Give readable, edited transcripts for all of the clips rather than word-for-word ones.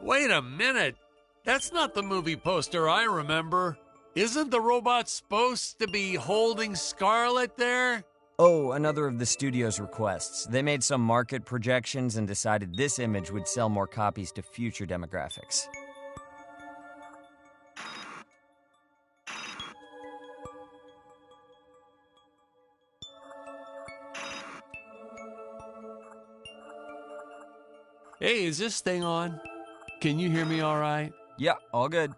Wait a minute. That's not the movie poster I remember. Isn't the robot supposed to be holding Scarlet there? Oh, another of the studio's requests. They made some market projections and decided this image would sell more copies to future demographics. Hey, is this thing on? Can you hear me all right? Yeah, all good.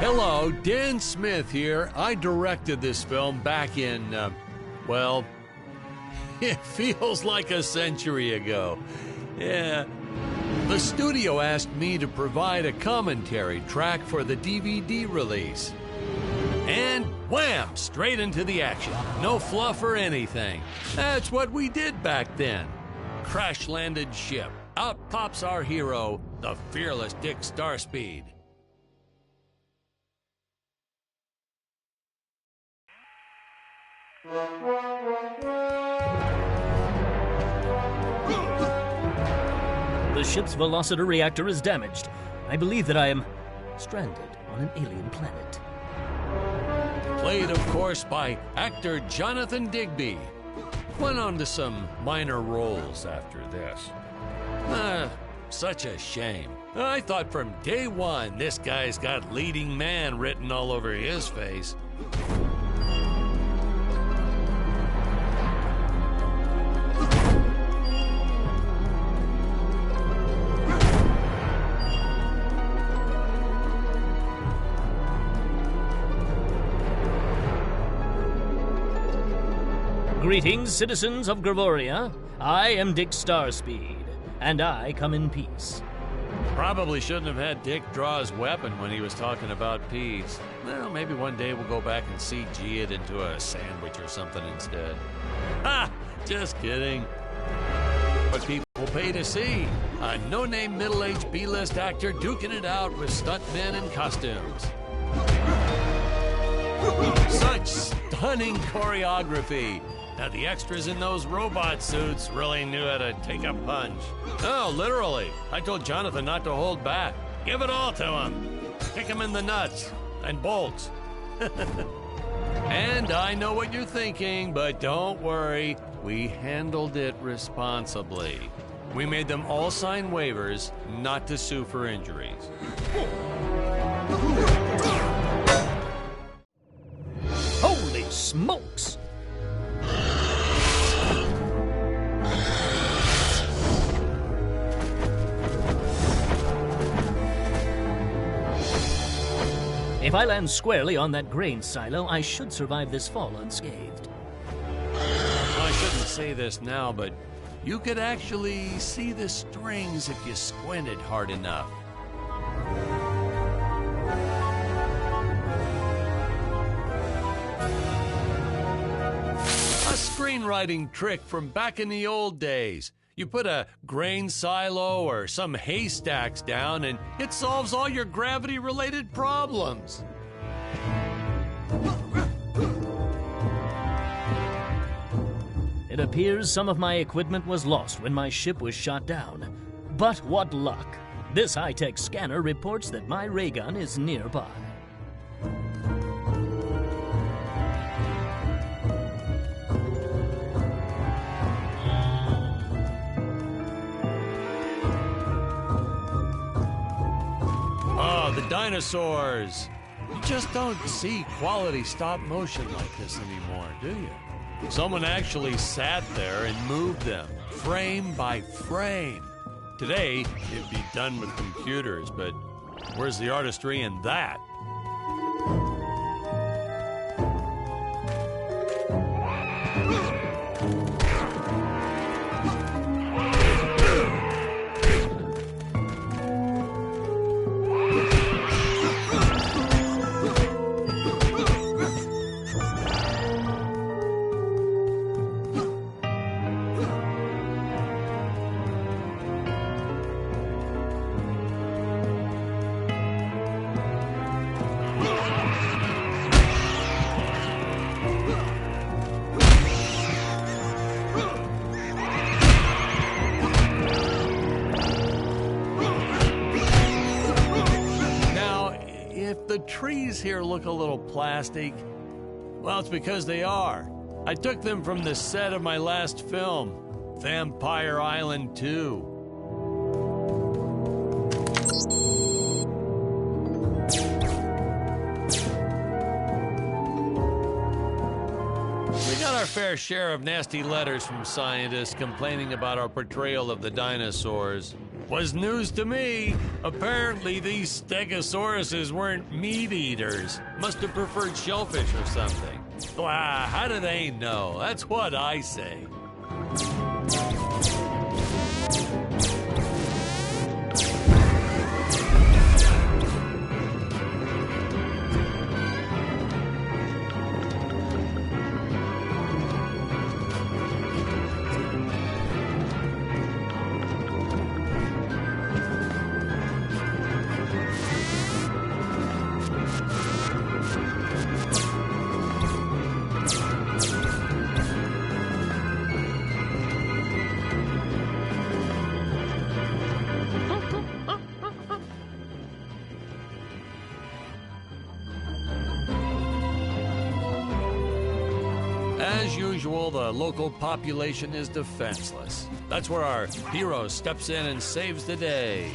Hello, Dan Smith here. I directed this film back in, well, it feels like a century ago. Yeah. The studio asked me to provide a commentary track for the DVD release. And wham! Straight into the action. No fluff or anything. That's what we did back then. Crash-landed ship. Out pops our hero, the fearless Dick Starspeed. The ship's velocity reactor is damaged. I believe that I am stranded on an alien planet. Played, of course, by actor Jonathan Digby. Went on to some minor roles after this. Such a shame. I thought from day one this guy's got leading man written all over his face. Greetings, citizens of Gravoria. I am Dick Starspeed, and I come in peace. Probably shouldn't have had Dick draw his weapon when he was talking about peace. Well, maybe one day we'll go back and CG it into a sandwich or something instead. Ha! Just kidding. What people pay to see. A no-name middle-aged B-list actor duking it out with stuntmen in costumes. Such stunning choreography. Now, the extras in those robot suits really knew how to take a punch. Oh, literally. I told Jonathan not to hold back. Give it all to him. Kick him in the nuts and bolts. And I know what you're thinking, but don't worry. We handled it responsibly. We made them all sign waivers not to sue for injuries. Holy smokes! If I land squarely on that grain silo, I should survive this fall unscathed. I shouldn't say this now, but you could actually see the strings if you squinted hard enough. A screenwriting trick from back in the old days. You put a grain silo or some haystacks down and it solves all your gravity-related problems. It appears some of my equipment was lost when my ship was shot down. But what luck! This high-tech scanner reports that my ray gun is nearby. Oh, the dinosaurs! You just don't see quality stop motion like this anymore, do you? Someone actually sat there and moved them, frame by frame. Today, it'd be done with computers, but where's the artistry in that? the trees here look a little plastic, well, it's because they are. I took them from the set of my last film, Vampire Island 2. We got our fair share of nasty letters from scientists complaining about our portrayal of the dinosaurs. Was news to me. Apparently, these stegosauruses weren't meat eaters. Must have preferred shellfish or something. Wow, how do they know? That's what I say. As usual, the local population is defenseless. That's where our hero steps in and saves the day.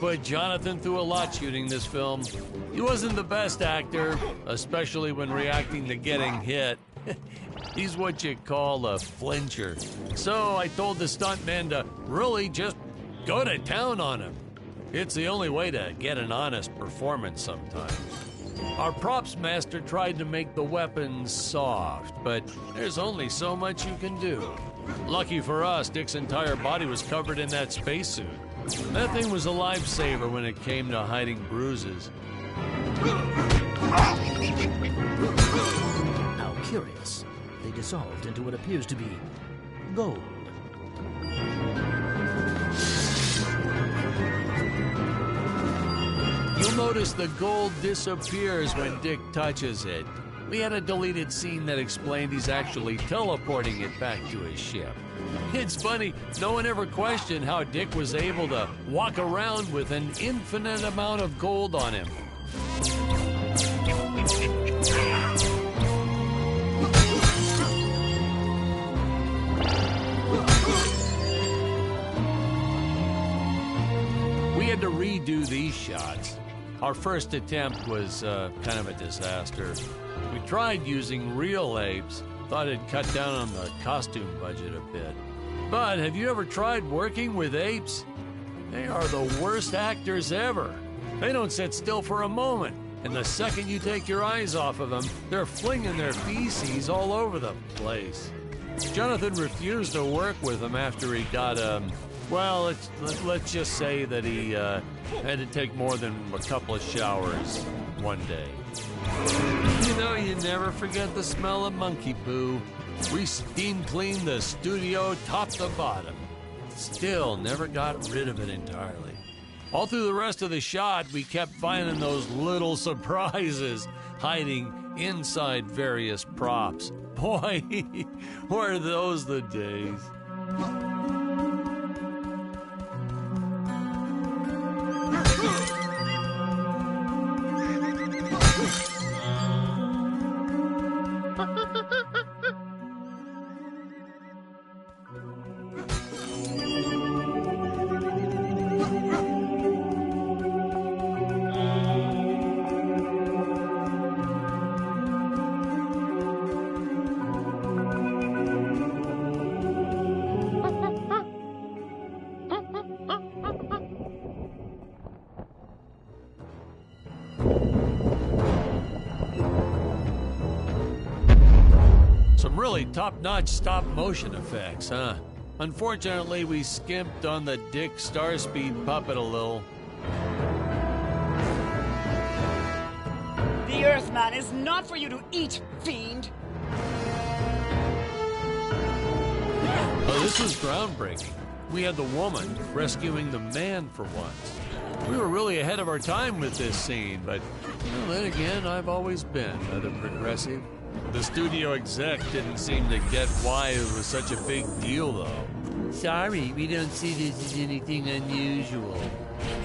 Put Jonathan through a lot shooting this film. He wasn't the best actor, especially when reacting to getting hit. He's what you call a flincher. So I told the stuntman to really just go to town on him. It's the only way to get an honest performance sometimes. Our props master tried to make the weapons soft, but there's only so much you can do. Lucky for us, Dick's entire body was covered in that spacesuit. That thing was a lifesaver when it came to hiding bruises. How curious. They dissolved into what appears to be gold. You'll notice the gold disappears when Dick touches it. We had a deleted scene that explained he's actually teleporting it back to his ship. It's funny, no one ever questioned how Dick was able to walk around with an infinite amount of gold on him. We had to redo these shots. Our first attempt was kind of a disaster. We tried using real apes, thought it'd cut down on the costume budget a bit. But have you ever tried working with apes? They are the worst actors ever. They don't sit still for a moment, and the second you take your eyes off of them, they're flinging their feces all over the place. Jonathan refused to work with them after he got, well, let's just say that he had to take more than a couple of showers one day. You know, you never forget the smell of monkey poo. We steam cleaned the studio top to bottom. Still never got rid of it entirely. All through the rest of the shot, we kept finding those little surprises hiding inside various props. Boy, were those the days. Some really top-notch stop-motion effects, huh? Unfortunately, we skimped on the Dick Starspeed puppet a little. The Earthman is not for you to eat, fiend! Oh, this was groundbreaking. We had the woman rescuing the man for once. We were really ahead of our time with this scene, but then again, I've always been rather progressive. The studio exec didn't seem to get why it was such a big deal, though. Sorry, we don't see this as anything unusual.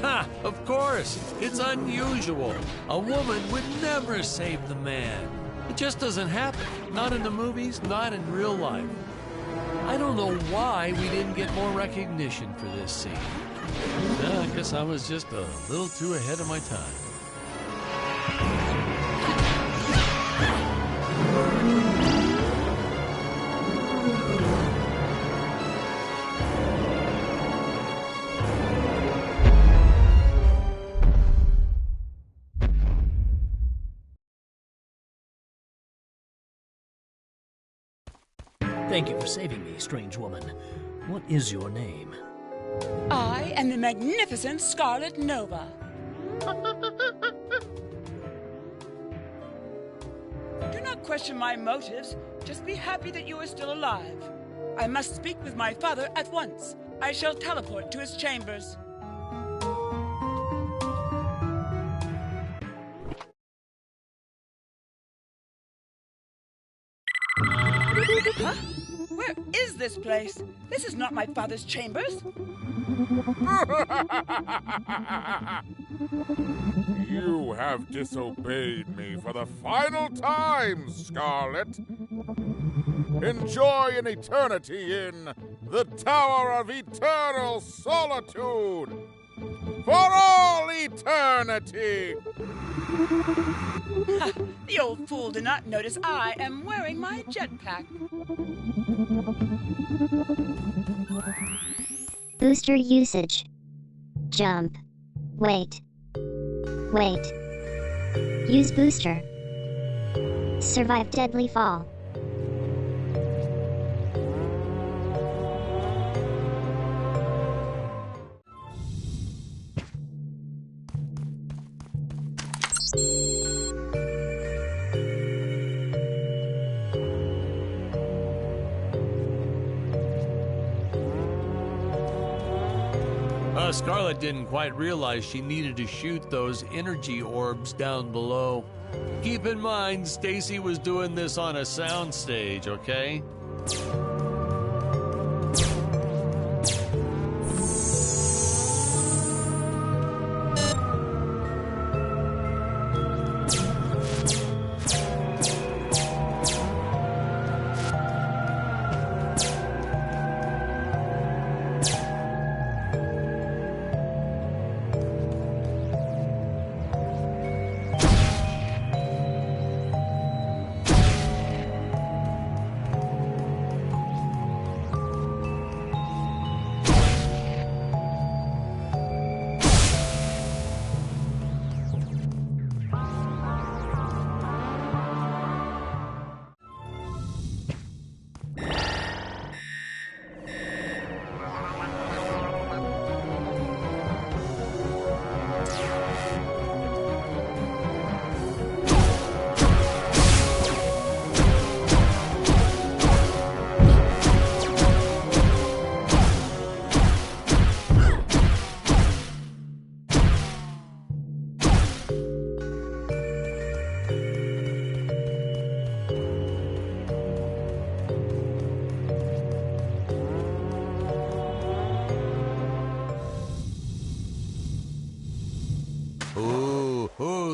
Ha! Of course! It's unusual. A woman would never save the man. It just doesn't happen. Not in the movies, not in real life. I don't know why we didn't get more recognition for this scene. I guess I was just a little too ahead of my time. Thank you for saving me, strange woman. What is your name? I am the magnificent Scarlet Nova. Do not question my motives. Just be happy that you are still alive. I must speak with my father at once. I shall teleport to his chambers. Huh? Where is this place? This is not my father's chambers. You have disobeyed me for the final time, Scarlet. Enjoy an eternity in the Tower of Eternal Solitude. For all eternity! The old fool did not notice I am wearing my jetpack. Booster usage. Jump. Wait. Wait. Use booster. Survive deadly fall. Scarlet didn't quite realize she needed to shoot those energy orbs down below. Keep in mind, Stacy was doing this on a soundstage, okay?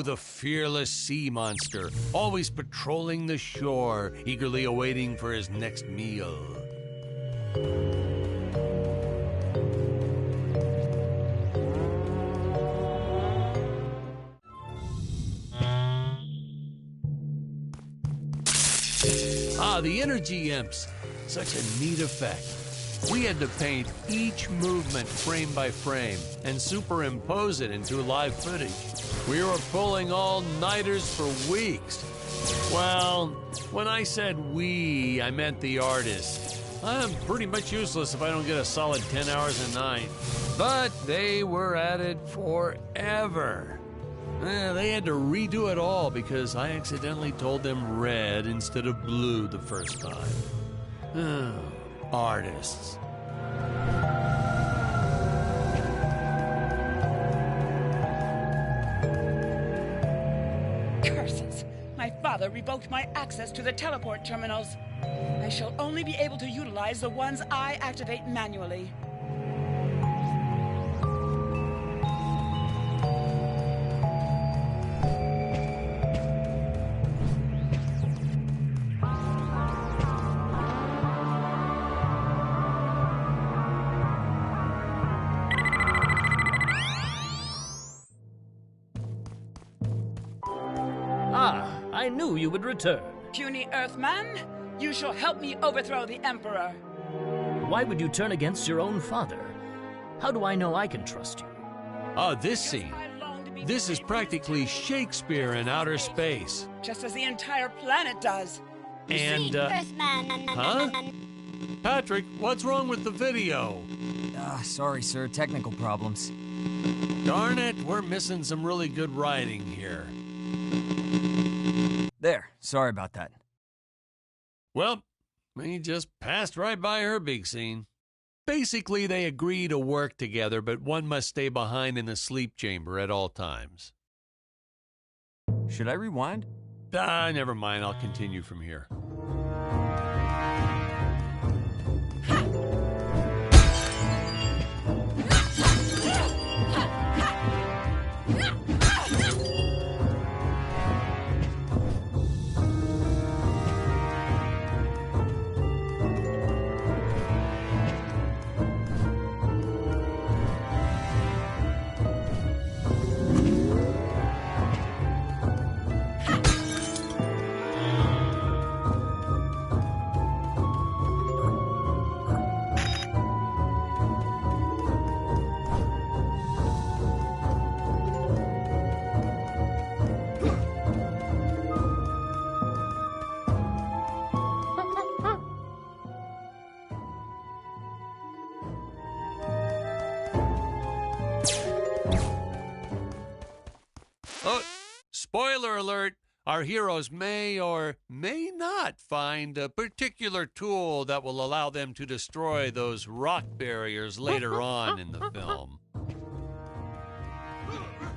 The fearless sea monster, always patrolling the shore, eagerly awaiting for his next meal. The energy imps. Such a neat effect. We had to paint each movement frame by frame and superimpose it into live footage. We were pulling all-nighters for weeks. Well, when I said we, I meant the artist. I'm pretty much useless if I don't get a solid 10 hours a night. But they were at it forever. They had to redo it all because I accidentally told them red instead of blue the first time. Artists. Curses! My father revoked my access to the teleport terminals. I shall only be able to utilize the ones I activate manually. I knew you would return. Puny Earthman, you shall help me overthrow the Emperor. Why would you turn against your own father? How do I know I can trust you? Oh, this scene. This is practically Shakespeare in outer space. Just as the entire planet does. And, huh? Patrick, what's wrong with the video? Sorry, sir. Technical problems. Darn it, we're missing some really good writing here. There. Sorry about that. Well, we just passed right by her big scene. Basically, they agree to work together, but one must stay behind in the sleep chamber at all times. Should I rewind? Never mind. I'll continue from here. Oh, spoiler alert, our heroes may or may not find a particular tool that will allow them to destroy those rock barriers later on in the film.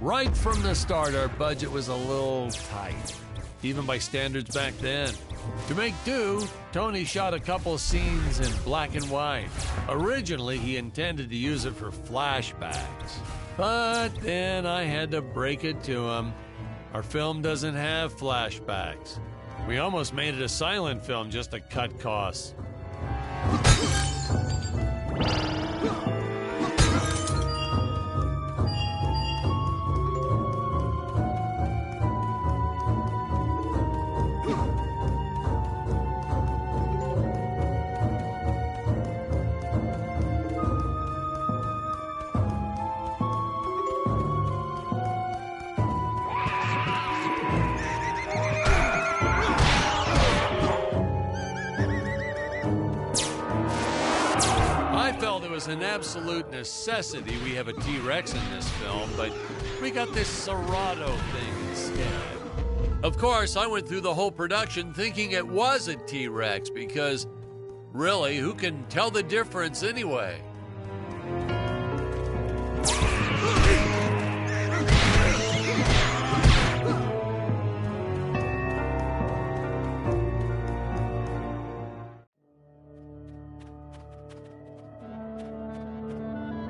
Right from the start, our budget was a little tight, even by standards back then. To make do, Tony shot a couple scenes in black and white. Originally, he intended to use it for flashbacks. But then I had to break it to him. Our film doesn't have flashbacks. We almost made it a silent film just to cut costs. An absolute necessity we have a T-Rex in this film, but we got this Serato thing instead. Of course, I went through the whole production thinking it was a T-Rex because, really, who can tell the difference anyway?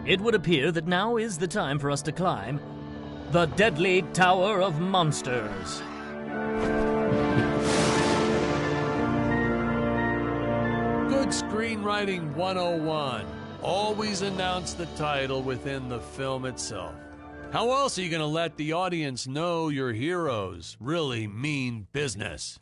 It would appear that now is the time for us to climb the Deadly Tower of Monsters. Good screenwriting 101. Always announce the title within the film itself. How else are you going to let the audience know your heroes really mean business?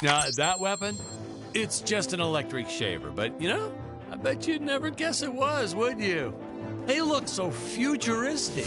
Now, that weapon, it's just an electric shaver, but you know, I bet you'd never guess it was, would you? They look so futuristic.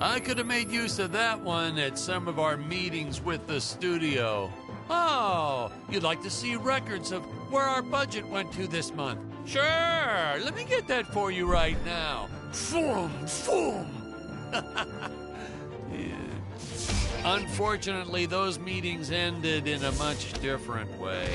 I could have made use of that one at some of our meetings with the studio. Oh, you'd like to see records of where our budget went to this month? Sure, let me get that for you right now. Boom, boom. Yeah. Unfortunately, those meetings ended in a much different way.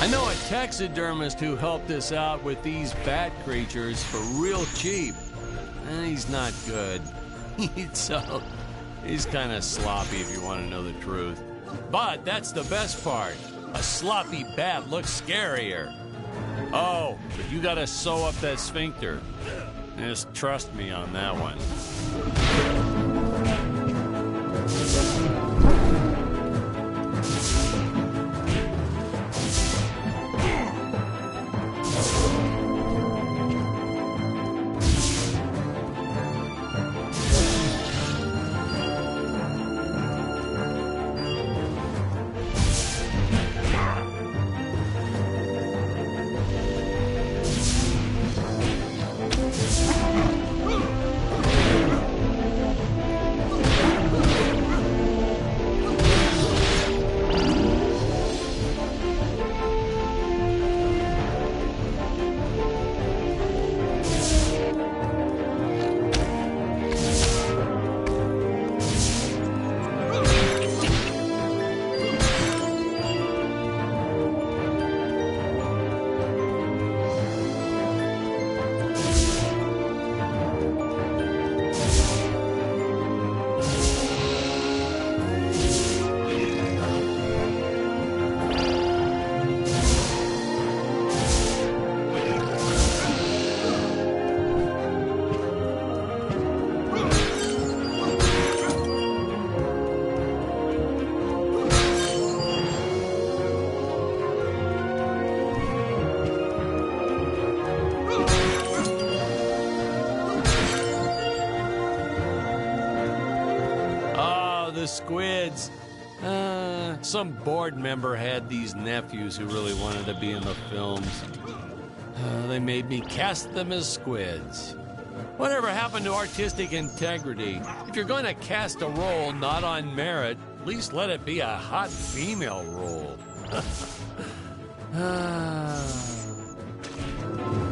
I know a taxidermist who helped us out with these bat creatures for real cheap. He's not good. He's kind of sloppy if you want to know the truth. But that's the best part. A sloppy bat looks scarier. Oh, but you gotta sew up that sphincter. Just trust me on that one. The squids. Some board member had these nephews who really wanted to be in the films. They made me cast them as squids. Whatever happened to artistic integrity? If you're going to cast a role not on merit, at least let it be a hot female role.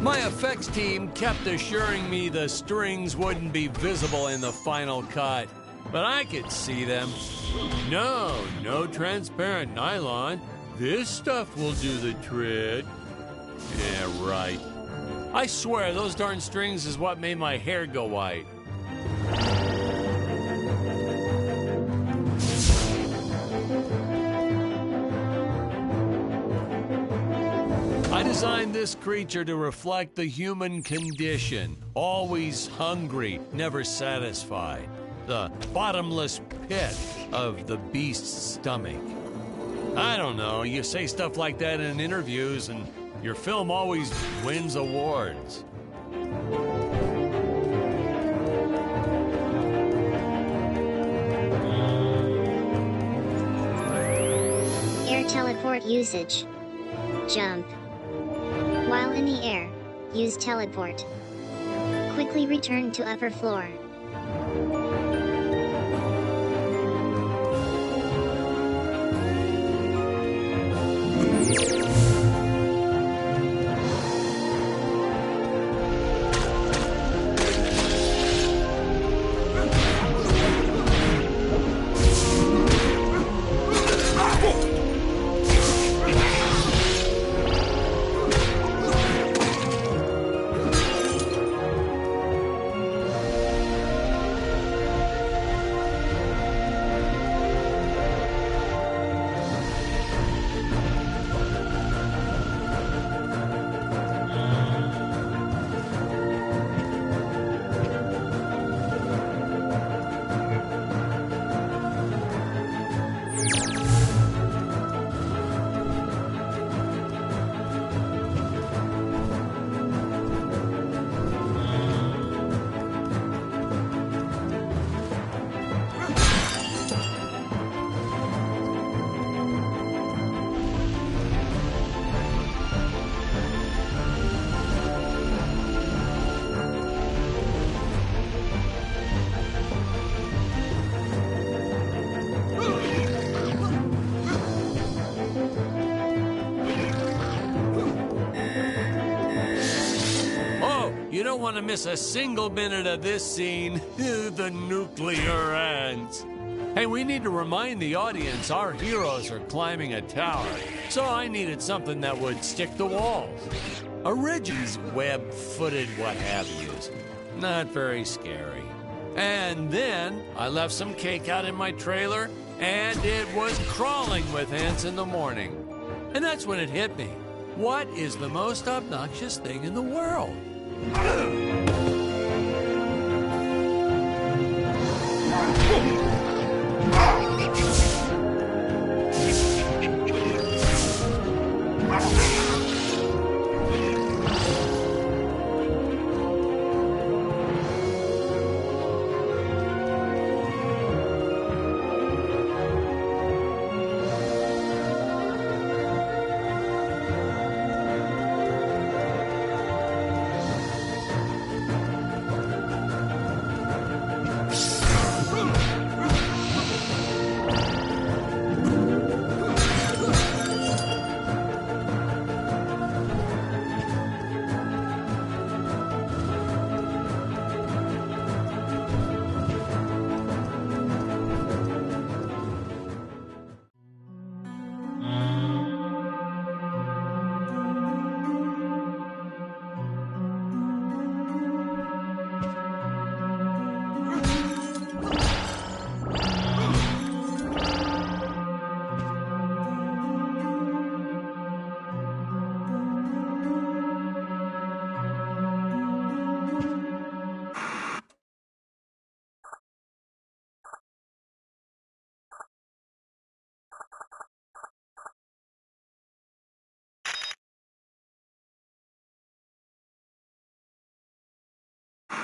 My effects team kept assuring me the strings wouldn't be visible in the final cut, but I could see them. No transparent nylon. This stuff will do the trick. Yeah, right. I swear, those darn strings is what made my hair go white. I designed this creature to reflect the human condition. Always hungry, never satisfied. The bottomless pit of the beast's stomach. I don't know, you say stuff like that in interviews and your film always wins awards. Air teleport usage. Jump. While in the air, use teleport. Quickly return to upper floor. You don't want to miss a single minute of this scene. The nuclear ants. Hey, we need to remind the audience our heroes are climbing a tower, so I needed something that would stick to walls. A ridge's web-footed what-have-yous. Not very scary. And then I left some cake out in my trailer, and it was crawling with ants in the morning. And that's when it hit me. What is the most obnoxious thing in the world?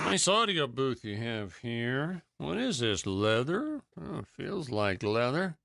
Nice audio booth you have here. What is this, leather? Oh, feels like leather.